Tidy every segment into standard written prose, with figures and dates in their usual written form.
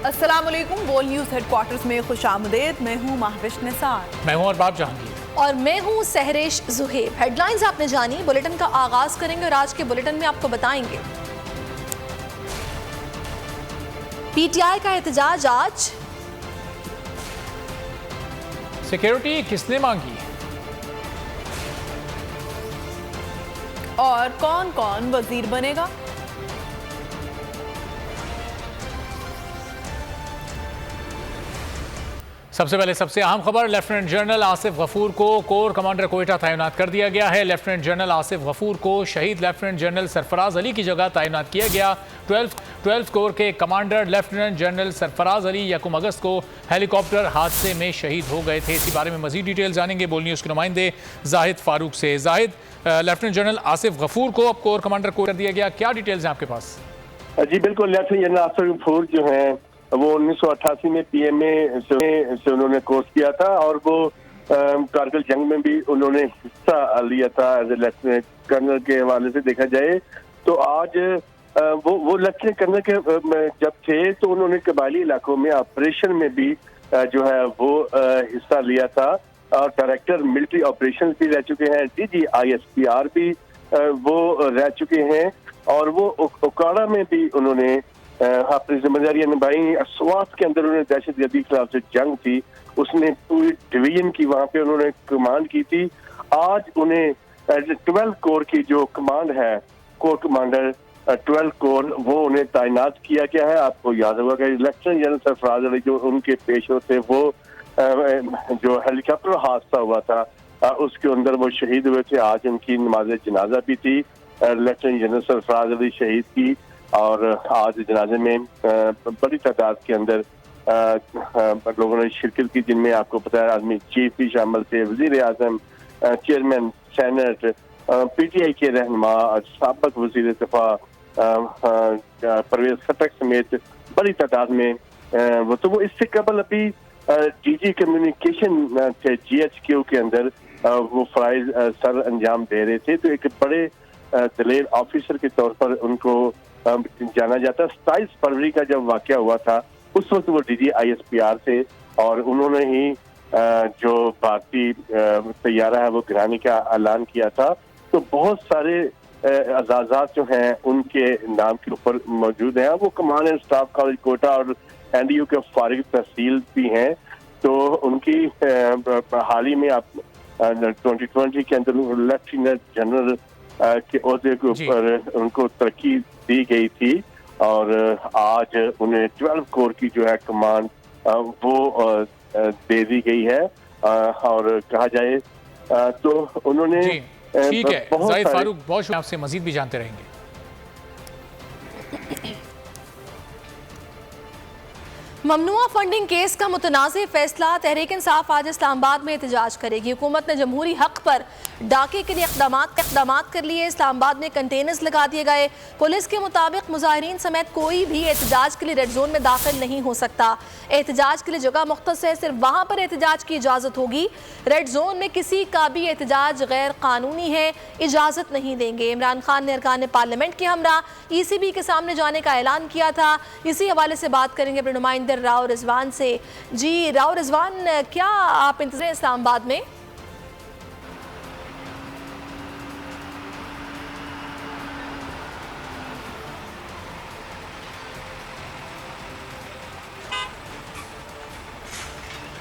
अस्सलाम वालेकुम। बोल न्यूज़ हेडक्वार्टर्स में खुशामदीद। मैं हूँ महविश निसार। मैं हूँ अरबाब जहांगीर। और मैं हूँ सहरेश जुहेब। हेडलाइंस आपने जानी, बुलेटिन का आगाज करेंगे और आज के बुलेटिन में आपको बताएंगे पीटीआई का एहतजाज आज, सिक्योरिटी किसने मांगी और कौन कौन वजीर बनेगा। सबसे पहले सबसे अहम खबर, लेफ्टिनेंट जनरल आसिफ गफूर को कोर कमांडर कोयटा तैनात कर दिया गया है। लेफ्टिनेंट जनरल आसिफ गफूर को शहीद लेफ्टिनेंट जनरल सरफराज अली की जगह तैनात किया गया। 12 कोर के commander lieutenant general Sarfaraz Ali यकम अगस्त को हेलीकॉप्टर हादसे में शहीद हो गए थे। इसी बारे में मजीद डिटेल जानेंगे बोल न्यूज़ के नुमाइंदे जाहिद फारूक से। जाहिद, लेफ्टिनेंट जनरल आसिफ गफूर को अब कोर कमांडर को कर दिया गया, क्या डिटेल्स हैं आपके पास? जी बिल्कुल, लेफ्टिनेंट जनरल आसिफ गफूर जो हैं वो 1988 में पीएमए से उन्होंने कोर्स किया था और वो कारगिल जंग में भी उन्होंने हिस्सा लिया था एज ए लेफ्टिनेंट कर्नल के हवाले से देखा जाए तो आज वो लेफ्टिनेंट कर्नल के जब थे तो उन्होंने कबायली इलाकों में ऑपरेशन में भी जो है वो हिस्सा लिया था और डायरेक्टर मिलिट्री ऑपरेशन भी रह चुके हैं, डीजी ISPR भी वो रह चुके हैं और वो ओकाड़ा में भी उन्होंने अपनी जिम्मेदारियां निभाई। अस्वात के अंदर उन्होंने दहशतगर्दी के खिलाफ जो जंग थी उसने पूरी डिवीजन की वहां पे उन्होंने कमांड की थी। आज उन्हें 12 कोर की जो कमांड है, कोर कमांडर 12 कोर, वो उन्हें तैनात किया गया है। आपको याद होगा कि लेफ्टिनेंट जनरल सरफराज अली जो उनके पेशे थे वो जो हेलीकॉप्टर हादसा हुआ था उसके अंदर वो शहीद हुए थे। आज उनकी नमाज जनाजा भी थी लेफ्टिनेंट जनरल सरफराज अली शहीद की और आज जनाजे में बड़ी तादाद के अंदर लोगों ने शिरकत की, जिनमें आपको पता है आर्मी चीफ भी शामिल थे, वजीर आजम, चेयरमैन सेनेट, PTI के रहनुमा, साबिक वजीर दिफा परवेज खटक समेत बड़ी तादाद में वो इससे कबल अभी DG कम्युनिकेशन थे GHQ के अंदर वो फराइज सर अंजाम दे रहे थे। तो एक बड़े दलेर ऑफिसर के तौर पर उनको जाना जाता। 27 फरवरी का जब वाकया हुआ था उस वक्त वो DG ISPR थे और उन्होंने ही जो भारतीय तैयारा है वो गिराने का ऐलान किया था। तो बहुत सारे एजाजात जो हैं उनके नाम के ऊपर मौजूद हैं। वो command and staff college Quetta और NDU के फारिग तहसील भी हैं। तो उनकी हाल ही में आप 2020 के अंदर लेफ्टिनेंट जनरल के ओहदे के ऊपर उनको तरक्की दी गई थी और आज उन्हें 12 कोर की जो है कमांड वो दे दी गई है और कहा जाए तो उन्होंने ठीक है। जाहिद फारूक, बहुत शुक्रिया, आपसे मजीद भी जानते रहेंगे। ममनुआ फंडिंग केस का मुतनाज़ फैसला, तहरीक इंसाफ आज इस्लामाबाद में एहतजाज करेगी। हुकूमत ने जमहूरी हक पर डाके के लिए इक़दाम कर लिए। इस्लामाबाद में कंटेनर्स लगा दिए गए। पुलिस के मुताबिक मुजाहिरीन समेत कोई भी एहतजाज के लिए रेड जोन में दाखिल नहीं हो सकता। एहतजाज के लिए जगह मुख्तस है, सिर्फ वहाँ पर एहतजाज की इजाज़त होगी। रेड जोन में किसी का भी एहतजाज गैर कानूनी है, इजाज़त नहीं देंगे। इमरान खान ने अरकान पार्लियामेंट के हमरा ECB के सामने जाने का ऐलान किया था। इसी हवाले से बात करेंगे अपने नुमाइंदे राव रिजवान से। जी राव रिजवान, क्या आप इंतजार इस्लामाबाद में?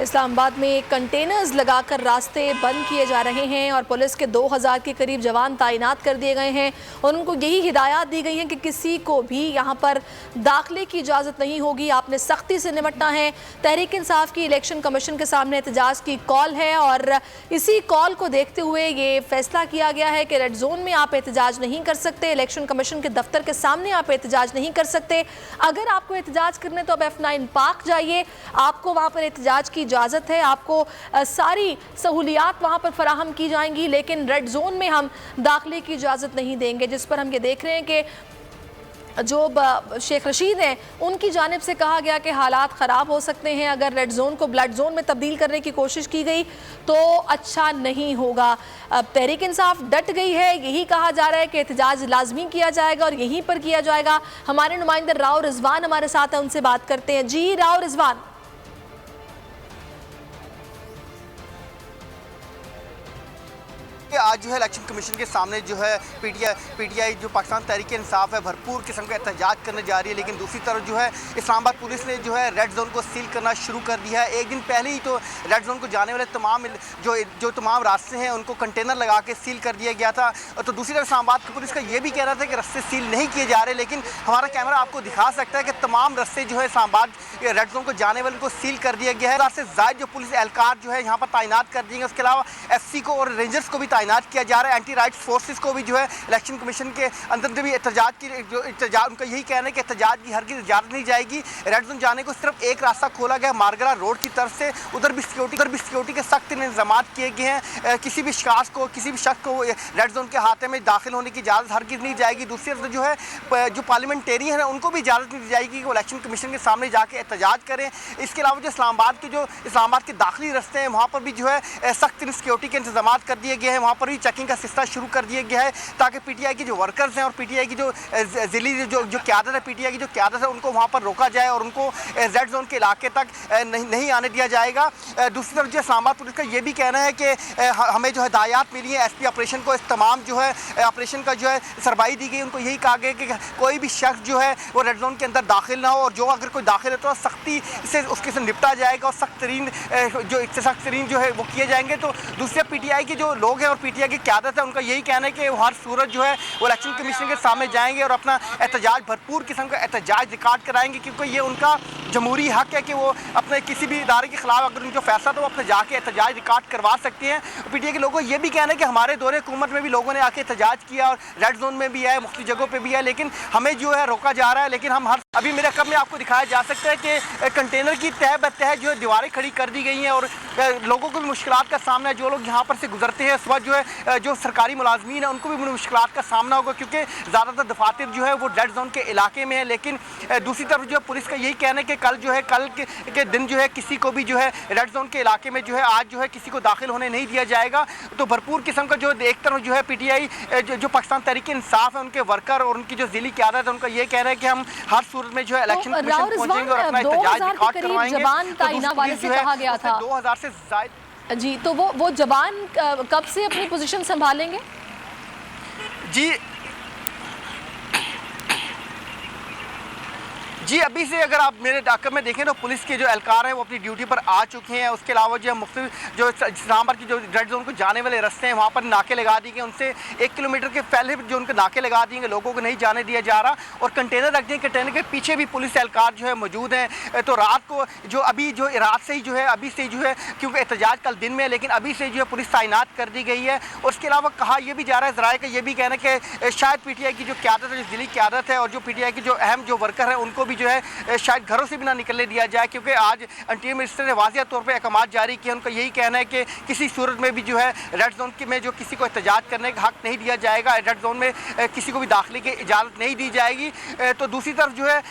इस्लामाबाद में कंटेनर्स लगाकर रास्ते बंद किए जा रहे हैं और पुलिस के 2000 के करीब जवान तैनात कर दिए गए हैं और उनको यही हिदायत दी गई है कि किसी को भी यहाँ पर दाखिले की इजाज़त नहीं होगी, आपने सख्ती से निपटना है। तहरीक इंसाफ की इलेक्शन कमीशन के सामने एहतजाज की कॉल है और इसी कॉल को देखते हुए ये फैसला किया गया है कि रेड जोन में आप एहतजाज नहीं कर सकते, इलेक्शन कमीशन के दफ्तर के सामने आप एहतजाज नहीं कर सकते। अगर आपको एहतजाज करने तो अब F9 पार्क जाइए, आपको वहाँ पर एहतजाज की इजाज़त है, आपको सारी सहूलियात वहाँ पर फराहम की जाएंगी, लेकिन रेड जोन में हम दाखिले की इजाज़त नहीं देंगे। जिस पर हम ये देख रहे हैं कि जो शेख रशीद हैं उनकी जानिब से कहा गया कि हालात ख़राब हो सकते हैं, अगर रेड जोन को ब्लड जोन में तब्दील करने की कोशिश की गई तो अच्छा नहीं होगा। अब तहरीक इंसाफ डट गई है, यही कहा जा रहा है कि एहतजाज लाजमी किया जाएगा और यहीं पर किया जाएगा। हमारे नुमाइंदे राव रिजवान हमारे साथ हैं, उनसे बात करते हैं। जी राव रिजवान, आज जो है इलेक्शन कमीशन के सामने जो है पीटीआई जो पाकिस्तान तहरीक इंसाफ है भरपूर किस्म का एहतजाज करने जा रही है, लेकिन दूसरी तरफ जो है इस्लामाबाद पुलिस ने जो है रेड जोन को सील करना शुरू कर दिया है। एक दिन पहले ही तो रेड जोन को जाने वाले तमाम रास्ते हैं उनको कंटेनर लगा के सील कर दिया गया था। तो दूसरी तरफ इस्लामाबाद पुलिस का ये भी कहना था कि रास्ते सील नहीं किए जा रहे, लेकिन हमारा कैमरा आपको दिखा सकता है कि तमाम रास्ते जो है इस्लामाबाद रेड जोन को जाने वाले को सील कर दिया गया है। रास्ते जायद जो पुलिस एहलकार जो है यहाँ पर तैनात कर दिए गए, उसके अलावा FC को और रेंजर्स को भी तैनात किया जा रहा है। एंटी राइट्स फोर्सेस को भी जो है इलेक्शन कमीशन के अंदर भी एहतजाज उनका यही कहना है कि एहतजाज की हरगिज़ इजाज़त नहीं जाएगी। रेड जोन जाने को सिर्फ एक रास्ता खोला गया मारगरा रोड की तरफ से, उधर भी सिक्योरिटी के सख्त इंतजाम किए गए हैं। किसी भी शख्स को रेड जोन के हाथे में दाखिल होने की इजाज़त हरगिज़ नहीं जाएगी। दूसरी तरफ जो है जो पार्लियामेंटेरियन है उनको भी इजाज़त नहीं दी जाएगी कि वो इलेक्शन कमीशन के सामने जाके एहतजाज करें। इसके अलावा जो इस्लामाबाद के दाखिली रास्ते हैं वहाँ पर भी जो है सख्त सिक्योरिटी के इंतजाम कर दिए गए हैं। वहाँ पर भी चेकिंग का सिलसिला शुरू कर दिया गया है ताकि पीटीआई के जो वर्कर्स हैं और पीटीआई की जो जिली जो क्यादत है, पीटीआई की जो क्यादत है उनको वहाँ पर रोका जाए और उनको रेड जोन के इलाके तक नहीं आने दिया जाएगा। दूसरी तरफ जो इस्लामाबाद पुलिस का ये भी कहना है कि हमें जो हिदायत मिली है SP ऑपरेशन को, इस तमाम जो है ऑपरेशन का जो है सरबराही दी गई। उनको यही कहा गया कि कोई भी शख्स जो है वो रेड जोन के अंदर दाखिल ना हो और जो अगर कोई दाखिल है तो सख्ती से उसके से निपटा जाएगा और सख्त तरीन जो है वो किए जाएंगे। तो दूसरे पीटीआई के जो लोग हैं और पीटीआई की क्यादत है उनका यही कहना है कि वो हर सूरत जो है वो इलेक्शन कमीशन के सामने जाएंगे और अपना एहतजाज भरपूर किस्म का एहतजाज रिकॉर्ड कराएंगे, क्योंकि ये उनका जमहूरी हक है कि वो अपने किसी भी इदारे के खिलाफ अगर उनको फैसला तो वो अपने जाके एहतजाज रिकॉर्ड करवा सकते हैं। पीटीआई के लोगों को ये भी कहना है कि हमारे दौरे हुकूमत में भी लोगों ने आके एहतजाज किया और रेड जोन में भी है, मुख्तलिफ जगहों पर भी है, लेकिन हमें जो है रोका जा रहा है। लेकिन हम अभी मेरे कब में आपको दिखाया जा सकता है कि कंटेनर की तह बतह जो है दीवारें खड़ी कर दी गई हैं और लोगों को भी मुश्किलात का सामना है। जो लोग यहाँ पर से गुजरते हैं इस वक्त जो है जो सरकारी मुलाजमीन है उनको भी मुश्किलात का सामना होगा, क्योंकि ज़्यादातर दफातर जो है वो रेड जोन के इलाके में है। लेकिन दूसरी तरफ जो है पुलिस का यही कहना है कि कल के दिन जो है किसी को भी जो है रेड जोन के इलाके में जो है आज जो है किसी को दाखिल होने नहीं दिया जाएगा। तो भरपूर किस्म का जो एक तरफ जो है पीटीआई जो पाकिस्तान तहरीक इंसाफ है उनके वर्कर और उनकी जो जिली क्यादत है उनका ये कहना है कि हम हर सूरत में जो है इलेक्शन कमीशन पहुंचेंगे और अपना एहतजाज रिकॉर्ड करवाएंगे। 2000 से ज्यादा जी, तो वो जवान कब से अपनी पोजीशन संभालेंगे? जी अभी से अगर आप मेरे डाकर में देखें तो पुलिस के जो एहलकार हैं वो अपनी ड्यूटी पर आ चुके हैं। उसके अलावा जो है मुख्तलिफ जो इस्लामाबाद की जो रेड जोन को जाने वाले रास्ते हैं वहाँ पर नाके लगा दिए गए, उनसे 1 किलोमीटर के पहले जो उनके नाके लगा दिए गए, लोगों को नहीं जाने दिया जा रहा और कंटेनर रख दिए। कंटेनर के पीछे भी पुलिस एहलकार जो है मौजूद हैं। तो रात को रात से ही जो है अभी से जो है क्योंकि एहतजाज कल दिन में है, लेकिन अभी से जो है पुलिस तैनात कर दी गई है। और उसके अलावा कहा यह भी जा रहा है, ज़राए का ये भी कहना है कि शायद पीटीआई की जो क्यादत है, जो जिली क्यादत है और जो पीटीआई की जो अहम जो वर्कर है उनको जो है शायद घरों से भी ना निकलने दिया जाए, क्योंकि आज इंटीरियर मिनिस्टर ने वाज़िया तौर पे अहकाम जारी किए। उनका यही कहना है कि किसी सूरत में भी जो है रेड जोन में जो किसी को एहतजाज करने का हक नहीं दिया जाएगा, रेड जोन में किसी को भी दाखिले की इजाज़त नहीं दी जाएगी। तो दूसरी तरफ जो है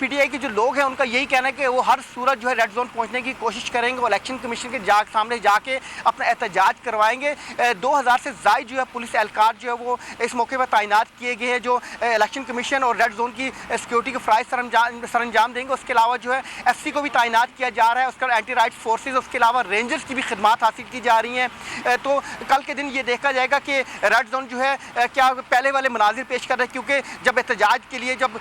पीटीआई के जो लोग हैं उनका यही कहना है कि वो हर सूरत जो है रेड जोन पहुँचने की कोशिश करेंगे, वो इलेक्शन कमीशन के सामने जाके अपना एहतजाज करवाएंगे। 2000 से ज़ायद जो है पुलिस एहलकार जो है वो इस मौके पर तैनात किए गए हैं, जो इलेक्शन कमीशन और रेड जोन की सिक्योरिटी के फ़राइज़ सरंजाम देंगे। उसके अलावा जो है FC को भी तैनात किया जा रहा है, उसके बाद एंटी राइट्स फोर्सेस, उसके अलावा रेंजर्स की भी खिदमत हासिल की जा रही हैं। तो कल के दिन ये देखा जाएगा कि रेड जोन जो है क्या पहले वाले मनाजिर पेश कर रहे हैं, क्योंकि जब एहतजाज के लिए जब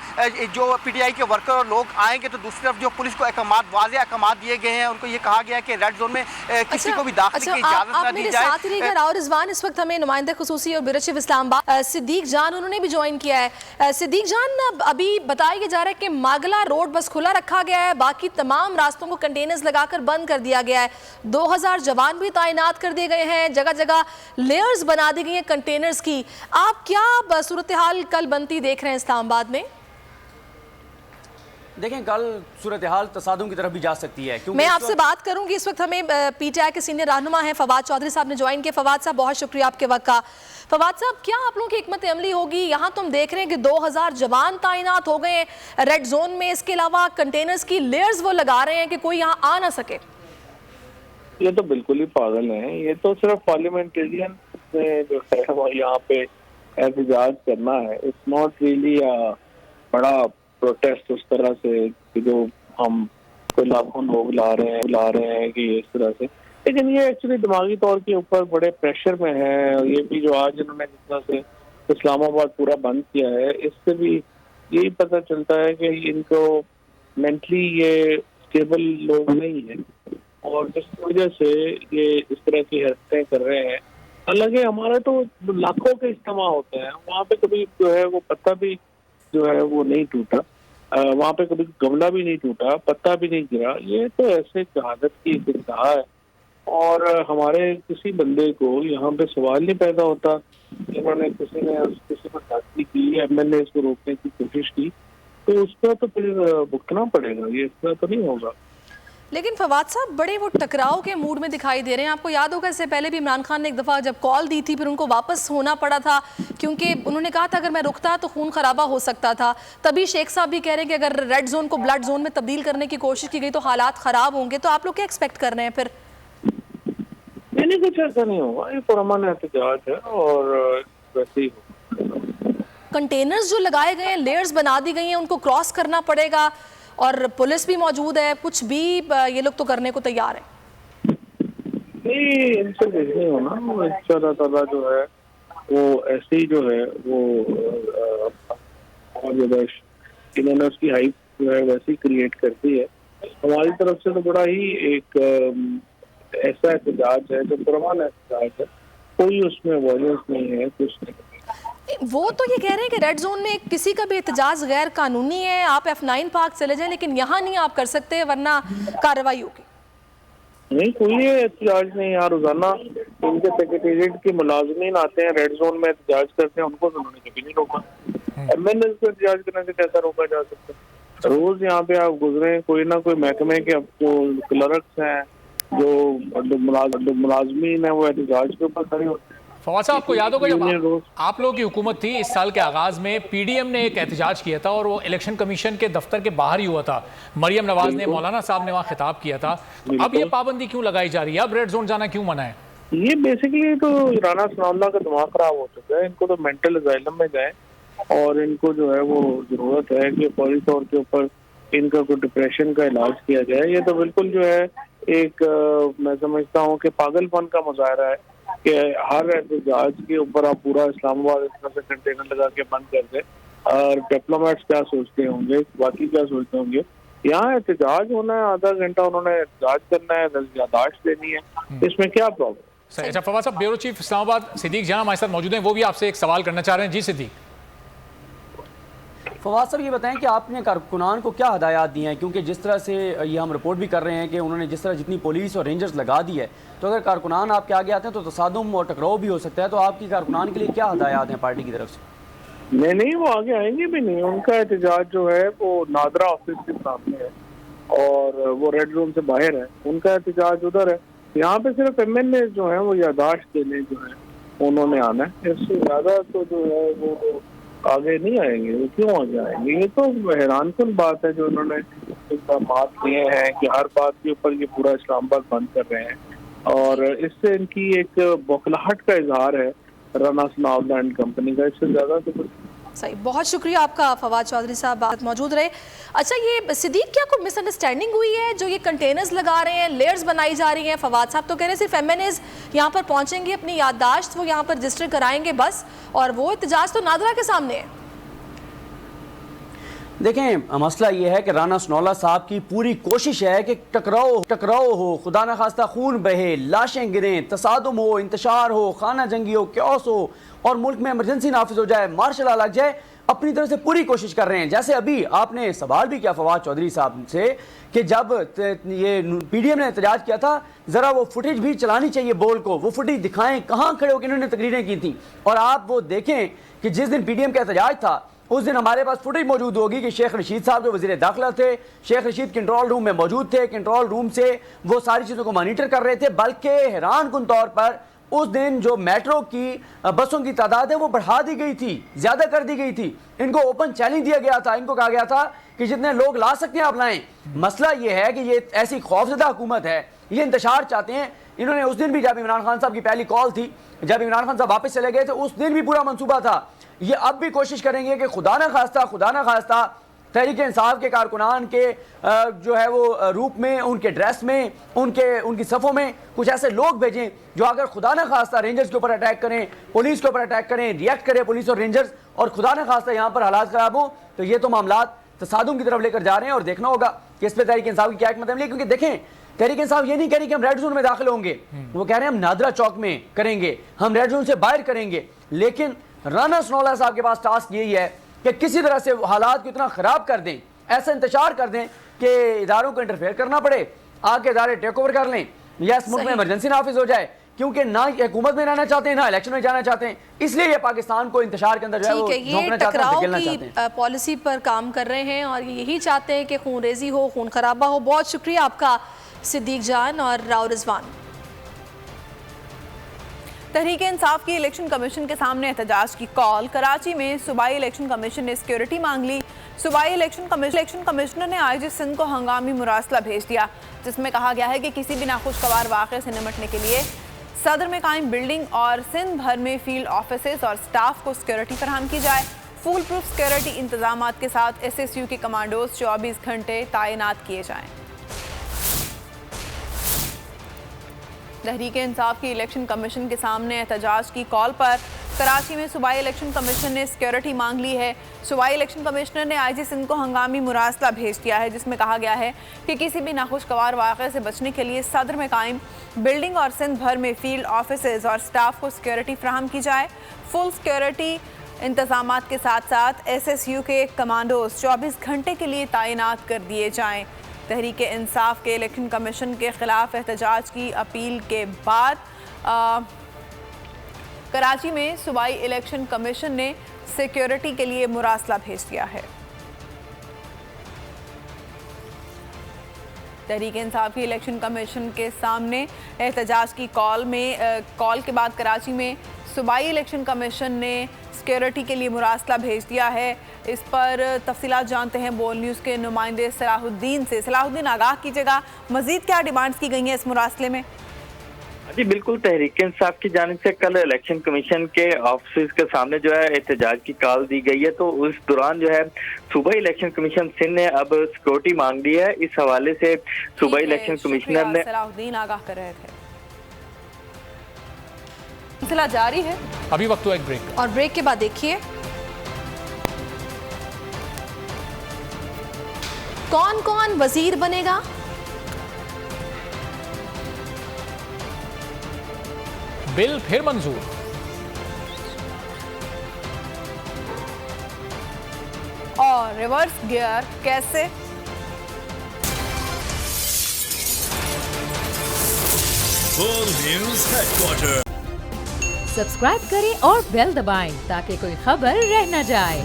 जो पीटीआई के वर्कर और लोग आएंगे तो दूसरी तरफ जो पुलिस को वाज़ेह अहकाम दिए गए हैं, उनको ये कहा गया कि रेड जोन में किसी को भी दाखिले की इजाज़त ना दी जाए। राव रिजवान, इस वक्त हमें नुमाइंदे खुसूसी और ब्यूरो चीफ इस्लामाबाद सिद्दीक जान उन्होंने भी ज्वाइन किया है। सिद्दीक जान, अभी बताया जा रहा है कि मागला रोड बस खुला रखा गया है, बाकी तमाम रास्तों को कंटेनर्स लगाकर बंद कर दिया गया है। 2000 जवान भी तैनात कर दिए गए हैं, जगह जगह लेयर्स बना दी गई हैं कंटेनर्स की। आप क्या सूरत हाल कल बनती देख रहे हैं इस्लामाबाद में? देखें कल सूरत हाल तसादुम की तरफ भी जा सकती है, क्योंकि मैं आपसे बात करूंगी। इस वक्त हमें पीटीआई के सीनियर रहनुमा हैं फवाद चौधरी साहब ने ज्वाइन किया। फवाद साहब बहुत शुक्रिया आपके वक्त का। फवाद साहब, क्या आप लोगों की हिकमत अमली होगी? यहाँ तो हम देख रहे हैं कि 2000 जवान तैनात हो गए रेड जोन में, इसके अलावा कंटेनर्स की लेयर्स वो लगा रहे हैं कि कोई यहाँ आ ना सके। ये तो बिल्कुल ही पागल है। ये तो सिर्फ पार्लियामेंटेरियन ने जो है वो यहाँ पे एहतजाज करना है। इट्स नॉट रियली बड़ा प्रोटेस्ट उस तरह से कि जो हम कोई लाखों लोग ला रहे हैं कि इस तरह से। लेकिन ये एक्चुअली दिमागी तौर के ऊपर बड़े प्रेशर में है। ये भी जो आज इन्होंने जिस तरह से इस्लामाबाद पूरा बंद किया है, इससे भी यही पता चलता है कि इनको मेंटली ये स्टेबल लोग नहीं है और जिस वजह से ये इस तरह की हरकतें कर रहे हैं। हालांकि हमारे तो लाखों के इज्तिमा होते हैं, वहाँ पे कभी जो है वो पत्ता भी जो है वो नहीं टूटा, वहाँ पे कभी गमला भी नहीं टूटा, पत्ता भी नहीं गिरा। ये तो ऐसे शहादत की इंतहा है और हमारे किसी बंदे को यहाँ पे सवाल नहीं पैदा होता। इन्होंने किसी पर जाति की, एमएलए इसको रोकने की कोशिश की तो उसका तो फिर भुगतना पड़ेगा। ये इस तरह तो नहीं होगा। लेकिन फवाद साहब बड़े वो टकराव के मूड में दिखाई दे रहे हैं। आपको याद होगा इससे पहले भी इमरान खान ने एक दफ़ा जब कॉल दी थी फिर उनको वापस होना पड़ा था, क्योंकि उन्होंने कहा था अगर मैं रुकता तो खून खराबा हो सकता था। तभी शेख साहब भी कह रहे हैं कि अगर रेड जोन को ब्लड जोन में तब्दील करने की कोशिश की गई तो हालात ख़राब होंगे। तो आप लोग क्या एक्सपेक्ट कर रहे हैं फिर? नहीं, कुछ ऐसा नहीं होगा। ये पुरअमन एहतजाज है और वैसे ही कंटेनर्स जो लगाए गए हैं, लेयर्स बना दी गई हैं, उनको क्रॉस करना पड़ेगा और पुलिस भी मौजूद है, कुछ भी ये लोग तो करने को तैयार है। नहीं, इनसे देखने हो ना, वो अल्लाह ताला जो है वो ऐसे ही जो है वो इन्होंने उसकी हाइप जो है वैसी क्रिएट करती है। हमारी तरफ से तो बड़ा ही एक ऐसा एहतजाज है जो पुरअमन एहतजाज है, कोई उसमें वायलेंस नहीं है, कुछ नहीं। वो तो ये कह रहे हैं कि रेड जोन में किसी का भी एहतजाज गैर कानूनी है, आप F9 पार्क चले जाएं, लेकिन यहाँ नहीं आप कर सकते वरना कार्रवाई होगी। नहीं, कोई एहतजाज नहीं। यहाँ रोजाना इनके सेक्रेटेरिएट के मुलाजमीन आते हैं, रेड जोन में एहतजाज करते हैं, उनको तो उन्होंने कभी नहीं रोका। एमएनएस को एहतजाज करने से कैसा रोका जा सकता है? रोज यहाँ पे आप गुजरे, कोई ना कोई महकमे के जो क्लर्क्स हैं, जो मुलाजमीन है, वो एहतजाज के ऊपर खड़े होते हैं। फवाद साहब, आपको याद होगा जब आप लोगों की हुकूमत थी इस साल के आगाज में पीडीएम ने एक एहतजाज किया था और वो इलेक्शन कमीशन के दफ्तर के बाहर ही हुआ था। मरियम नवाज ने, मौलाना साहब ने वहाँ खिताब किया था। तो अब ये पाबंदी क्यों लगाई जा रही है? अब रेड जोन जाना क्यों मना है? ये बेसिकली तो राना सनाउल्लाह का दिमाग खराब हो चुका है। इनको तो मेंटल असाइलम में जाए और इनको जो है वो जरूरत है कि फौरी तौर के ऊपर इनका कोई डिप्रेशन का इलाज किया जाए। ये तो बिल्कुल जो है एक मैं समझता हूँ कि पागलपन का मुजाहरा है कि हर एहतजाज के ऊपर आप पूरा इस्लामाबाद इस तरह से कंटेनर लगा के बंद कर दे। और डिप्लोमेट्स क्या सोचते होंगे, बाकी क्या सोचते होंगे? यहाँ एहतजाज होना है, आधा घंटा उन्होंने एहतजाज करना है, यादाश्त देनी है, इसमें क्या प्रॉब्लम? सही। अच्छा फवाद साहब, ब्यूरो चीफ इस्लामाबाद सिद्दीक जान हमारे साथ मौजूद हैं, वो भी आपसे एक सवाल करना चाह रहे हैं। जी सिद्दीक। फवाद साहब, ये बताएं कि आपने कारकुनान को क्या हदायत दी हैं, क्योंकि जिस तरह से ये हम रिपोर्ट भी कर रहे हैं कि उन्होंने जिस तरह जितनी पुलिस और रेंजर्स लगा दी है, तो अगर कारकुनान आपके आगे आते हैं तो तसादुम और टकराव भी हो सकता है। तो आपकी कारकुनान के लिए क्या हदायत हैं पार्टी की तरफ से? नहीं, वो आगे आएंगे भी नहीं। उनका एहतजाज जो है वो नादरा ऑफिस के सामने है और वो रेड जोन से बाहर है, उनका एहतजाज उधर है। यहाँ पे सिर्फ एमएलए जो है वो यादाश्त देने जो है उन्होंने आना है, इससे ज्यादा तो जो है वो आगे नहीं आएंगे। वो क्यों आगे आएंगे? ये तो हैरानकुन बात है जो उन्होंने इल्जामात दिए हैं कि हर बात के ऊपर ये पूरा इस्लामाबाद बंद कर रहे हैं और इससे इनकी एक बौखलाहट का इजहार है राना सनाउल्लाह एंड कंपनी का। इससे ज्यादा तो कुछ सही। बहुत शुक्रिया आपका फवाद चौधरी साहब, बात मौजूद रहे। अच्छा, ये सिद्दीक क्या कोई मिसअंडरस्टैंडिंग हुई है? जो ये कंटेनर्स लगा रहे हैं, लेयर्स बनाई जा रही हैं, फवाद साहब तो कह रहे हैं सिर्फ एमएनएस यहाँ पर पहुंचेंगे, अपनी याददाश्त वो यहाँ पर रजिस्टर कराएंगे बस, और वो एहतजाज तो नादरा के सामने है। देखें, मसला ये है कि राना सनाउल्लाह साहब की पूरी कोशिश है कि टकराव हो, खुदा न खास्ता खून बहे, लाशें गिरें, तसादुम हो, इंतशार हो, खाना जंगी हो, क्योस हो और मुल्क में इमरजेंसी नाफिज हो जाए, मार्शल लॉ लग जाए। अपनी तरफ से पूरी कोशिश कर रहे हैं। जैसे अभी आपने सवाल भी किया फवाद चौधरी साहब से कि जब ये पीडीएम ने एहतजाज किया था, ज़रा वो फुटेज भी चलानी चाहिए बोल को, वो फुटेज दिखाएं कहाँ खड़े होकर इन्होंने तकरीरें की थी। और आप वो देखें कि जिस दिन पीडीएम का एहतजाज था उस दिन हमारे पास फुटेज मौजूद होगी कि शेख रशीद साहब जो वज़ीर दाखिला थे, शेख रशीद कंट्रोल रूम में मौजूद थे, कंट्रोल रूम से वो सारी चीज़ों को मॉनिटर कर रहे थे। बल्कि हैरान कुन तौर पर उस दिन जो मेट्रो की बसों की तादाद है वो बढ़ा दी गई थी, ज़्यादा कर दी गई थी। इनको ओपन चैलेंज दिया गया था, इनको कहा गया था कि जितने लोग ला सकते हैं आप लाएं। मसला ये है कि ये ऐसी खौफजदा हुकूमत है, ये इंतशार चाहते हैं। इन्होंने उस दिन भी, जब इमरान खान साहब की पहली कॉल थी, जब इमरान खान साहब वापस चले गए थे, उस दिन भी पूरा मंसूबा था। ये अब भी कोशिश करेंगे कि खुदा ना खास्ता तहरीक इंसाफ के कारकुनान के जो है वो रूप में, उनके ड्रेस में, उनकी सफ़ों में कुछ ऐसे लोग भेजें जो अगर खुदा ना खास्ता रेंजर्स के ऊपर अटैक करें, पुलिस के ऊपर अटैक करें, रिएक्ट करें पुलिस और रेंजर्स, और खुदा ना खास्ता यहाँ पर हालात ख़राब हो, तो ये तो मामलात तसादुम की तरफ लेकर जा रहे हैं। और देखना होगा कि इस पर तहरीक इंसाफ की क्या हिकमत अमली है। क्योंकि देखें, तहरीक इंसाफ ये नहीं कह रही कि हम रेड जोन में दाखिल होंगे, वो कह रहे हैं हम नादरा चौक में करेंगे, हम रेड जोन से बाहर करेंगे। लेकिन राना सनोला साहब के पास टास्क यही है कि किसी तरह से हालात को इतना ख़राब कर दें, ऐसा इंतशार कर दें कि इदारों को इंटरफेयर करना पड़े, आके इदारे टेक ओवर कर लें, या इस मुल्क में इमरजेंसी नाफिज हो जाए। क्योंकि ना हुकूमत में रहना चाहते हैं, ना इलेक्शन में जाना चाहते हैं, इसलिए ये पाकिस्तान को इंतशार के अंदर जो है वो झोंकना चाहते हैं, धकेलना चाहते हैं। पॉलिसी पर काम कर रहे हैं और यही चाहते हैं कि खून रेजी हो, खून खराबा हो। बहुत शुक्रिया आपका सिद्दीक जान और राव रिजवान। तहरीक इंसाफ की इलेक्शन कमीशन के सामने एहतजाज की कॉल। कराची में सूबाई इलेक्शन कमीशन ने सिक्योरिटी मांग ली। सूबाई इलेक्शन कमिश्नर ने आईजी सिंध को हंगामी मुरासला भेज दिया, जिसमें कहा गया है कि किसी भी नाखुशगवार वाक़े से निपटने के लिए सदर में कायम बिल्डिंग और सिंध भर में फील्ड ऑफिसेज और स्टाफ को सिक्योरिटी फराहम की जाए। फुल प्रूफ सिक्योरिटी इंतजाम के साथ SSU के कमांडोज 24 घंटे तैनात किए जाएँ। तहरीक इंसाफ की इलेक्शन कमीशन के सामने एहतजाज की कॉल पर कराची में सूबाई इलेक्शन कमीशन ने सिक्योरिटी मांग ली है। सूबाई इलेक्शन कमिश्नर ने आईजी सिंध को हंगामी मुरासला भेज दिया है, जिसमें कहा गया है कि किसी भी नाखुशगवार वाक़े से बचने के लिए सदर में कायम बिल्डिंग और सिंध भर में फील्ड ऑफिसेज और स्टाफ को सिक्योरिटी फ्राहम की जाए। फुल सिक्योरिटी इंतजाम के साथ साथ SSU के कमांडोज 24 घंटे के लिए तैनात कर दिए जाएँ। तहरीक इंसाफ के इलेक्शन कमीशन के खिलाफ एहतजाज की अपील के बाद कराची में सूबाई इलेक्शन कमीशन ने सिक्योरिटी के लिए मुरासला भेज दिया है। तहरीक इंसाफ की इलेक्शन कमीशन के सामने एहतजाज की कॉल के बाद कराची में सूबाई इलेक्शन कमीशन ने सिक्योरिटी के लिए मुरासला भेज दिया है। इस पर तफसीलात जानते हैं बोल न्यूज़ के नुमाइंदे सलाहुद्दीन से। सलाहुद्दीन, आगाह कीजिएगा, मजीद क्या डिमांड्स की गई हैं इस मुरासले में? जी बिल्कुल, तहरीक इंसाफ की जानिब से कल इलेक्शन कमीशन के ऑफिस के सामने जो है एहतजाज की कॉल दी गई है। तो उस दौरान जो है सूबाई इलेक्शन कमीशन सिंध ने अब सिक्योरिटी मांग ली है। इस हवाले से सूबाई इलेक्शन कमिश्नर ने सलाहुद्दीन आगाह कर रहे थे। सिलसिला जारी है, अभी वक्त हुआ एक ब्रेक, और ब्रेक के बाद देखिए कौन कौन वजीर बनेगा। बिल फिर मंजूर। और रिवर्स गियर कैसे? बोल न्यूज़ हेडक्वार्टर। सब्सक्राइब करें और बेल दबाएं ताकि कोई खबर रह न जाए।